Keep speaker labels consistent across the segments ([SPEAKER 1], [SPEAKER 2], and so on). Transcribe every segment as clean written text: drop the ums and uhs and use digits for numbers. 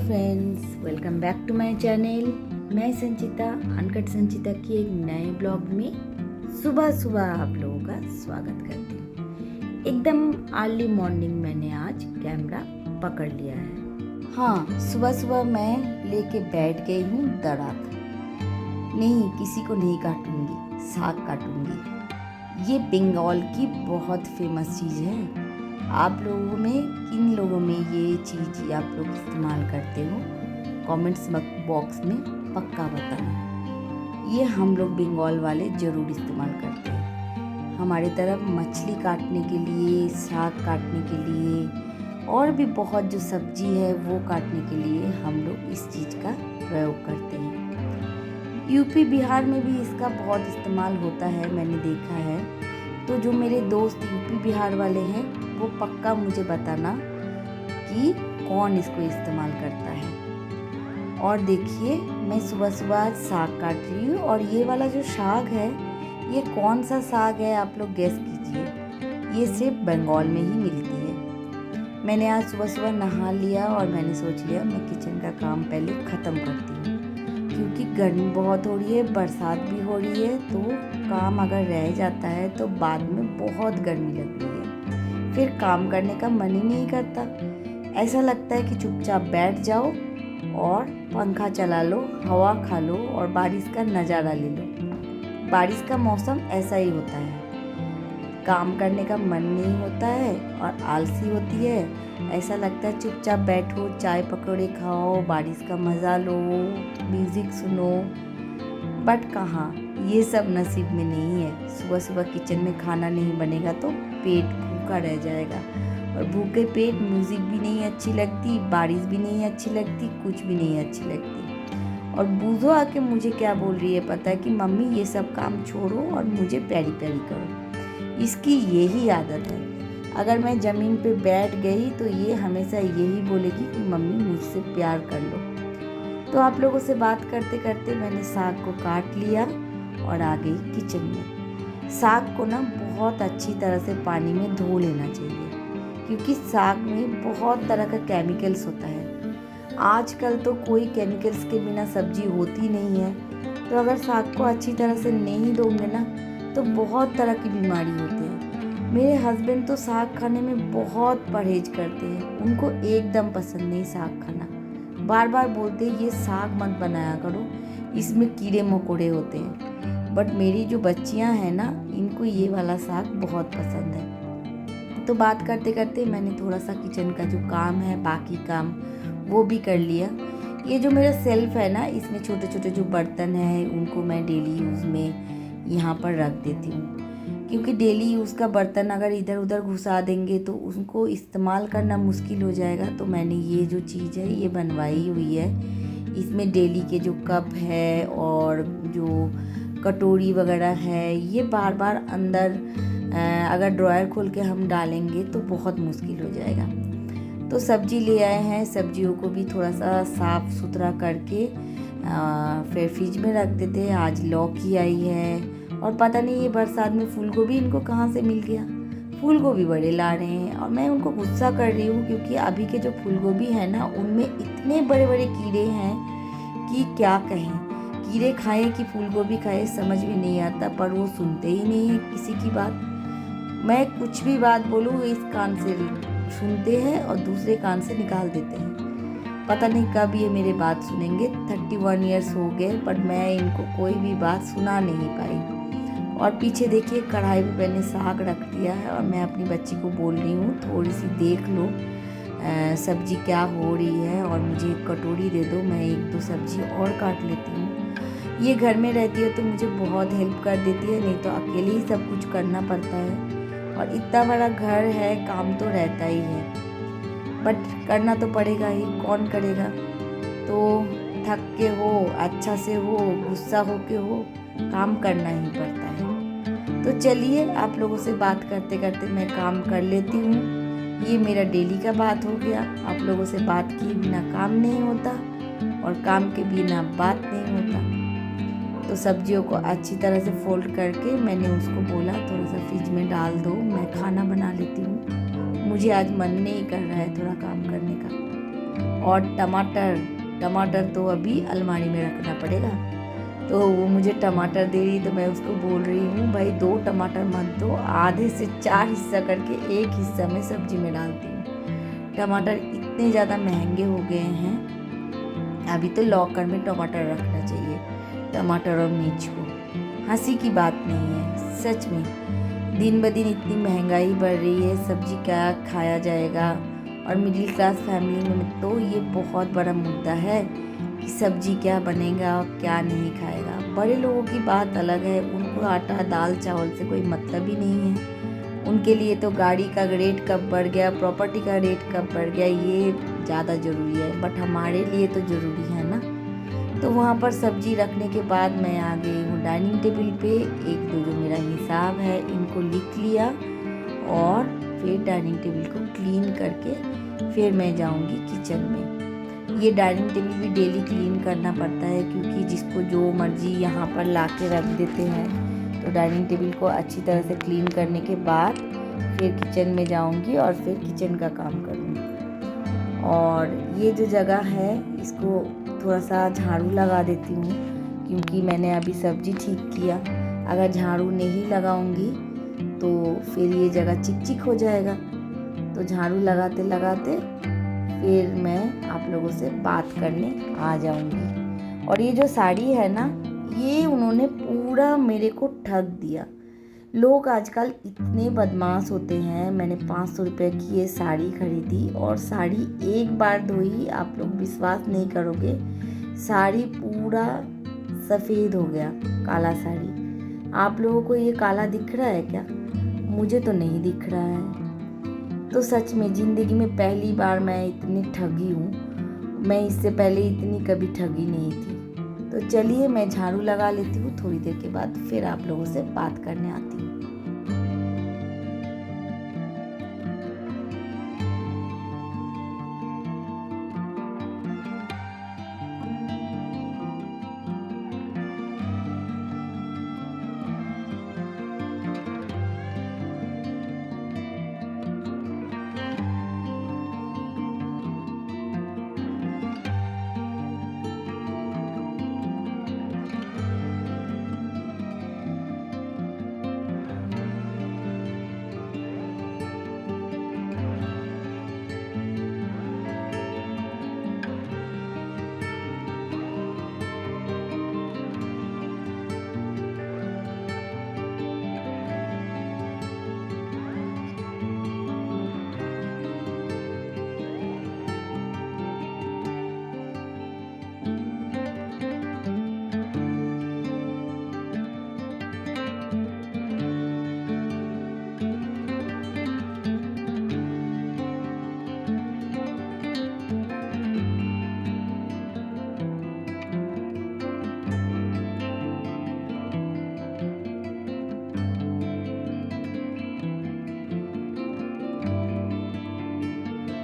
[SPEAKER 1] Friends, welcome back to my channel. मैं Sanchita uncut संचिता की एक नए ब्लॉग में सुबह सुबह आप लोगों का स्वागत करती हूँ। एकदम अर्ली मॉर्निंग मैंने आज कैमरा पकड़ लिया है। हाँ, सुबह सुबह मैं लेके बैठ गई हूँ दरात। नहीं, किसी को नहीं काटूंगी, साग काटूंगी। ये बंगाल की बहुत फेमस चीज़ है। आप लोगों में किन लोगों में ये चीज़ आप लोग इस्तेमाल करते हो, कमेंट्स बॉक्स में पक्का बताना। ये हम लोग बंगाल वाले ज़रूर इस्तेमाल करते हैं। हमारी तरफ मछली काटने के लिए, साग काटने के लिए और भी बहुत जो सब्जी है वो काटने के लिए हम लोग इस चीज़ का प्रयोग करते हैं। यूपी बिहार में भी इसका बहुत इस्तेमाल होता है, मैंने देखा है। तो जो मेरे दोस्त यूपी बिहार वाले हैं वो पक्का मुझे बताना कि कौन इसको इस्तेमाल करता है। और देखिए, मैं सुबह सुबह साग काट रही हूँ और ये वाला जो साग है ये कौन सा साग है आप लोग गेस कीजिए। ये सिर्फ बंगाल में ही मिलती है। मैंने आज सुबह सुबह नहा लिया और मैंने सोच लिया मैं किचन का काम पहले ख़त्म करती हूँ, क्योंकि गर्मी बहुत हो रही है, बरसात भी हो रही है। तो काम अगर रह जाता है तो बाद में बहुत गर्मी लगती है, फिर काम करने का मन ही नहीं करता। ऐसा लगता है कि चुपचाप बैठ जाओ और पंखा चला लो, हवा खा लो और बारिश का नज़ारा ले लो। बारिश का मौसम ऐसा ही होता है, काम करने का मन नहीं होता है और आलसी होती है। ऐसा लगता है चुपचाप बैठो, चाय पकौड़े खाओ, बारिश का मज़ा लो, म्यूज़िक सुनो। बट कहाँ, ये सब नसीब में नहीं है। सुबह सुबह किचन में खाना नहीं बनेगा तो पेट भूखा रह जाएगा, और भूखे पेट म्यूज़िक भी नहीं अच्छी लगती, बारिश भी नहीं अच्छी लगती, कुछ भी नहीं अच्छी लगती। और बूझो आके मुझे क्या बोल रही है पता है कि मम्मी ये सब काम छोड़ो और मुझे प्यारी प्यारी करो। इसकी यही आदत है। अगर मैं ज़मीन पे बैठ गई तो ये हमेशा यही बोलेगी कि मम्मी मुझसे प्यार कर लो। तो आप लोगों से बात करते करते मैंने साग को काट लिया और आ गई किचन में। साग को ना बहुत अच्छी तरह से पानी में धो लेना चाहिए, क्योंकि साग में बहुत तरह का केमिकल्स होता है। आजकल तो कोई केमिकल्स के बिना सब्जी होती नहीं है। तो अगर साग को अच्छी तरह से नहीं धोंगे ना तो बहुत तरह की बीमारी होती है। मेरे हस्बैंड तो साग खाने में बहुत परहेज करते हैं, उनको एकदम पसंद नहीं साग खाना। बार बार बोलते हैं ये साग मत बनाया करो, इसमें कीड़े मकोड़े होते हैं। बट मेरी जो बच्चियां हैं ना, इनको ये वाला साग बहुत पसंद है। तो बात करते करते मैंने थोड़ा सा किचन का जो काम है, बाकी काम वो भी कर लिया। ये जो मेरा सेल्फ है ना, इसमें छोटे छोटे जो बर्तन हैं उनको मैं डेली यूज़ में यहाँ पर रख देती हूँ, क्योंकि डेली यूज़ का बर्तन अगर इधर उधर घुसा देंगे तो उनको इस्तेमाल करना मुश्किल हो जाएगा। तो मैंने ये जो चीज़ है ये बनवाई हुई है। इसमें डेली के जो कप है और जो कटोरी वगैरह है, ये बार बार अंदर अगर ड्रॉयर खोल के हम डालेंगे तो बहुत मुश्किल हो जाएगा। तो सब्जी ले आए हैं, सब्जियों को भी थोड़ा सा साफ़ सुथरा करके फिर फ्रिज में रख देते हैं। आज लौकी आई है और पता नहीं ये बरसात में फूल गोभी इनको कहाँ से मिल गया। फूल गोभी बड़े ला रहे हैं और मैं उनको गुस्सा कर रही हूँ, क्योंकि अभी के जो फूल गोभी है ना उनमें इतने बड़े बड़े कीड़े हैं कि क्या कहें। कीड़े खाए कि फूल गोभी खाए समझ में नहीं आता, पर वो सुनते ही नहीं है किसी की बात। मैं कुछ भी बात बोलूँ इस कान से सुनते हैं और दूसरे कान से निकाल देते हैं। पता नहीं कब ये मेरे बात सुनेंगे। 31 ईयर्स हो गए पर मैं इनको कोई भी बात सुना नहीं पाई। और पीछे देखिए कढ़ाई में मैंने साग रख दिया है और मैं अपनी बच्ची को बोल रही हूँ थोड़ी सी देख लो सब्जी क्या हो रही है और मुझे एक कटोरी दे दो, मैं एक दो सब्जी और काट लेती हूँ। ये घर में रहती है तो मुझे बहुत हेल्प कर देती है, नहीं तो अकेले ही सब कुछ करना पड़ता है। और इतना बड़ा घर है, काम तो रहता ही है, बट करना तो पड़ेगा ही, कौन करेगा। तो थक के हो, अच्छा से हो, गुस्सा हो के हो, काम करना ही पड़ता है। तो चलिए आप लोगों से बात करते करते मैं काम कर लेती हूँ। ये मेरा डेली का बात हो गया। आप लोगों से बात किए बिना काम नहीं होता और काम के बिना बात नहीं होता। तो सब्जियों को अच्छी तरह से फोल्ड करके मैंने उसको बोला थोड़ा सा फ्रिज में डाल दो, मैं खाना बना लेती हूँ। मुझे आज मन नहीं कर रहा है थोड़ा काम करने का। और टमाटर तो अभी अलमारी में रखना पड़ेगा। तो वो मुझे टमाटर दे रही, तो मैं उसको बोल रही हूँ भाई 2 टमाटर मत दो, आधे से 4 हिस्सा करके एक हिस्सा में सब्जी में डालती हूँ। टमाटर इतने ज़्यादा महंगे हो गए हैं, अभी तो लॉकर में टमाटर रखना चाहिए, टमाटर और मिर्च को। हंसी की बात नहीं है, सच में दिन ब दिन इतनी महंगाई बढ़ रही है, सब्जी क्या खाया जाएगा। और मिडिल क्लास फैमिली में तो ये बहुत बड़ा मुद्दा है कि सब्जी क्या बनेगा और क्या नहीं खाएगा। बड़े लोगों की बात अलग है, उनको आटा दाल चावल से कोई मतलब ही नहीं है। उनके लिए तो गाड़ी का रेट कब बढ़ गया, प्रॉपर्टी का रेट कब बढ़ गया, ये ज़्यादा ज़रूरी है। बट हमारे लिए तो ज़रूरी है ना। तो वहाँ पर सब्जी रखने के बाद मैं आ गई हूँ डाइनिंग टेबल पे। एक दो जो मेरा हिसाब है इनको लिख लिया और फिर डाइनिंग टेबल को क्लीन करके फिर मैं जाऊँगी किचन में। ये डाइनिंग टेबल भी डेली क्लीन करना पड़ता है, क्योंकि जिसको जो मर्जी यहाँ पर ला के रख देते हैं। तो डाइनिंग टेबल को अच्छी तरह से क्लीन करने के बाद फिर किचन में जाऊँगी और फिर किचन का काम करूँगी। और ये जो जगह है इसको थोड़ा सा झाड़ू लगा देती हूँ, क्योंकि मैंने अभी सब्जी ठीक किया। अगर झाड़ू नहीं लगाऊंगी तो फिर ये जगह चिकचिक हो जाएगा। तो झाड़ू लगाते लगाते फिर मैं आप लोगों से बात करने आ जाऊंगी। और ये जो साड़ी है ना, ये उन्होंने पूरा मेरे को ठग दिया। लोग आजकल इतने बदमाश होते हैं। मैंने 500 रुपये की ये साड़ी खरीदी और साड़ी एक बार धोई, आप लोग विश्वास नहीं करोगे, साड़ी पूरा सफ़ेद हो गया, काला साड़ी। आप लोगों को ये काला दिख रहा है क्या? मुझे तो नहीं दिख रहा है। तो सच में ज़िंदगी में पहली बार मैं इतनी ठगी हूँ। मैं इससे पहले इतनी कभी ठगी नहीं थी। तो चलिए मैं झाड़ू लगा लेती हूँ, थोड़ी देर के बाद फिर आप लोगों से बात करने आती हूँ।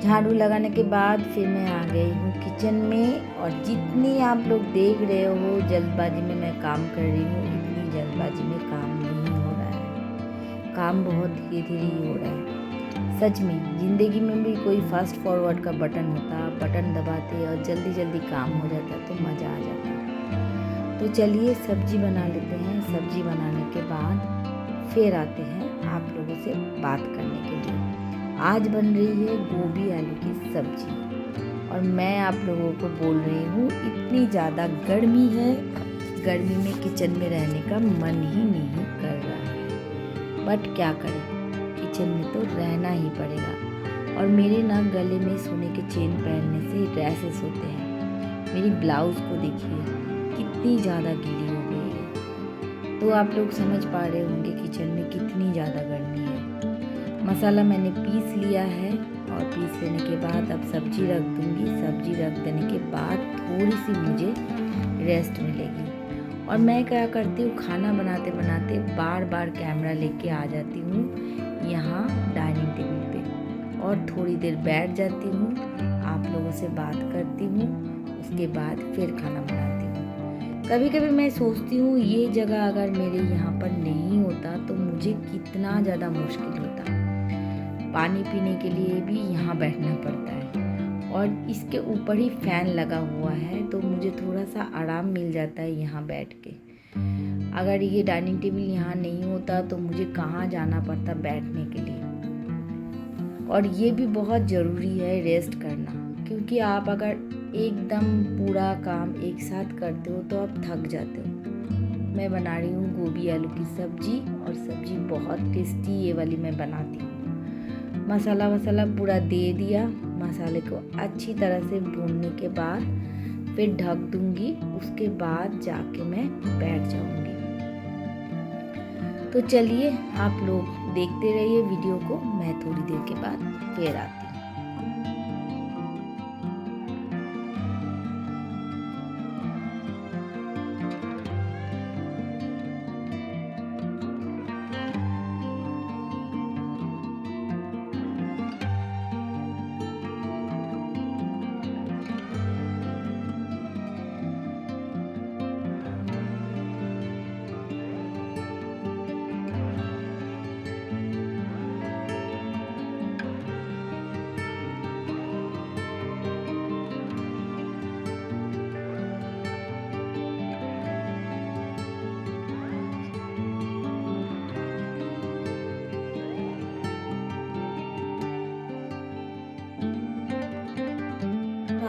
[SPEAKER 1] झाड़ू लगाने के बाद फिर मैं आ गई हूँ किचन में। और जितनी आप लोग देख रहे हो जल्दबाजी में मैं काम कर रही हूँ, इतनी जल्दबाजी में काम नहीं हो रहा है। काम बहुत धीरे धीरे ही हो रहा है। सच में ज़िंदगी में भी कोई फास्ट फॉरवर्ड का बटन होता, बटन दबाते और जल्दी जल्दी काम हो जाता तो मज़ा आ जाता। तो चलिए सब्जी बना लेते हैं। सब्जी बनाने के बाद फिर आते हैं आप लोगों से बात करने के लिए। आज बन रही है गोभी आलू की सब्जी। और मैं आप लोगों को बोल रही हूँ इतनी ज़्यादा गर्मी है, गर्मी में किचन में रहने का मन ही नहीं कर रहा है। बट क्या करें, किचन में तो रहना ही पड़ेगा। और मेरे ना गले में सोने के चेन पहनने से रैशेस होते हैं। मेरी ब्लाउज़ को देखिए कितनी ज़्यादा गीली हो गई है। तो आप लोग समझ पा रहे होंगे किचन में कितनी ज़्यादा गर्मी है। मसाला मैंने पीस लिया है और पीस लेने के बाद अब सब्जी रख दूँगी। सब्जी रख देने के बाद थोड़ी सी मुझे रेस्ट मिलेगी। और मैं क्या करती हूँ, खाना बनाते बनाते बार बार कैमरा लेके आ जाती हूँ यहाँ डाइनिंग टेबल पे और थोड़ी देर बैठ जाती हूँ, आप लोगों से बात करती हूँ, उसके बाद फिर खाना बनाती हूँ। कभी कभी मैं सोचती हूँ ये जगह अगर मेरे यहाँ पर नहीं होता तो मुझे कितना ज़्यादा मुश्किल होता। पानी पीने के लिए भी यहाँ बैठना पड़ता है और इसके ऊपर ही फ़ैन लगा हुआ है, तो मुझे थोड़ा सा आराम मिल जाता है यहाँ बैठ के। अगर ये डाइनिंग टेबल यहाँ नहीं होता तो मुझे कहाँ जाना पड़ता बैठने के लिए। और ये भी बहुत ज़रूरी है रेस्ट करना, क्योंकि आप अगर एकदम पूरा काम एक साथ करते हो तो आप थक जाते हो। मैं बना रही हूँ गोभी आलू की सब्जी, और सब्जी बहुत टेस्टी ये वाली मैं बनाती हूँ। मसाला वसाला पूरा दे दिया, मसाले को अच्छी तरह से भूनने के बाद फिर ढक दूंगी, उसके बाद जाके मैं बैठ जाऊंगी। तो चलिए आप लोग देखते रहिए वीडियो को, मैं थोड़ी देर के बाद फिर आती हूँ।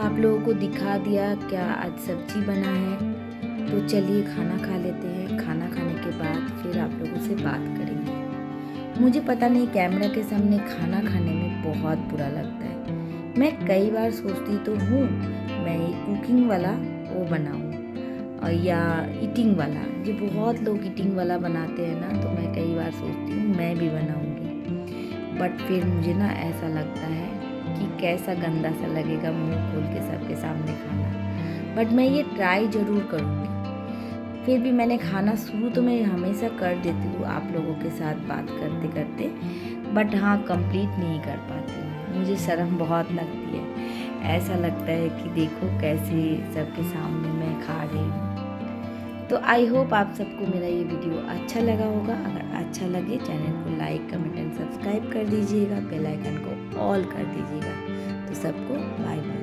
[SPEAKER 1] आप लोगों को दिखा दिया क्या आज सब्जी बना है। तो चलिए खाना खा लेते हैं, खाना खाने के बाद फिर आप लोगों से बात करेंगे। मुझे पता नहीं कैमरा के सामने खाना खाने में बहुत बुरा लगता है। मैं कई बार सोचती तो हूँ मैं ये कुकिंग वाला वो बनाऊँ या ईटिंग वाला, जो बहुत लोग ईटिंग वाला बनाते हैं ना, तो मैं कई बार सोचती हूँ मैं भी बनाऊँगी। बट फिर मुझे ना ऐसा लगता है कि कैसा गंदा सा लगेगा मुंह खोल के सबके सामने खाना। बट मैं ये ट्राई ज़रूर करूँगी। फिर भी मैंने खाना शुरू तो मैं हमेशा कर देती हूँ आप लोगों के साथ बात करते करते, बट हाँ कंप्लीट नहीं कर पाती हूँ। मुझे शर्म बहुत लगती है, ऐसा लगता है कि देखो कैसे सबके सामने मैं खा रही हूँ। तो आई होप आप सबको मेरा ये वीडियो अच्छा लगा होगा। अगर अच्छा लगे चैनल को लाइक कमेंट एंड सब्सक्राइब कर दीजिएगा, बेल आइकन को ऑल कर दीजिएगा। तो सबको बाय बाय।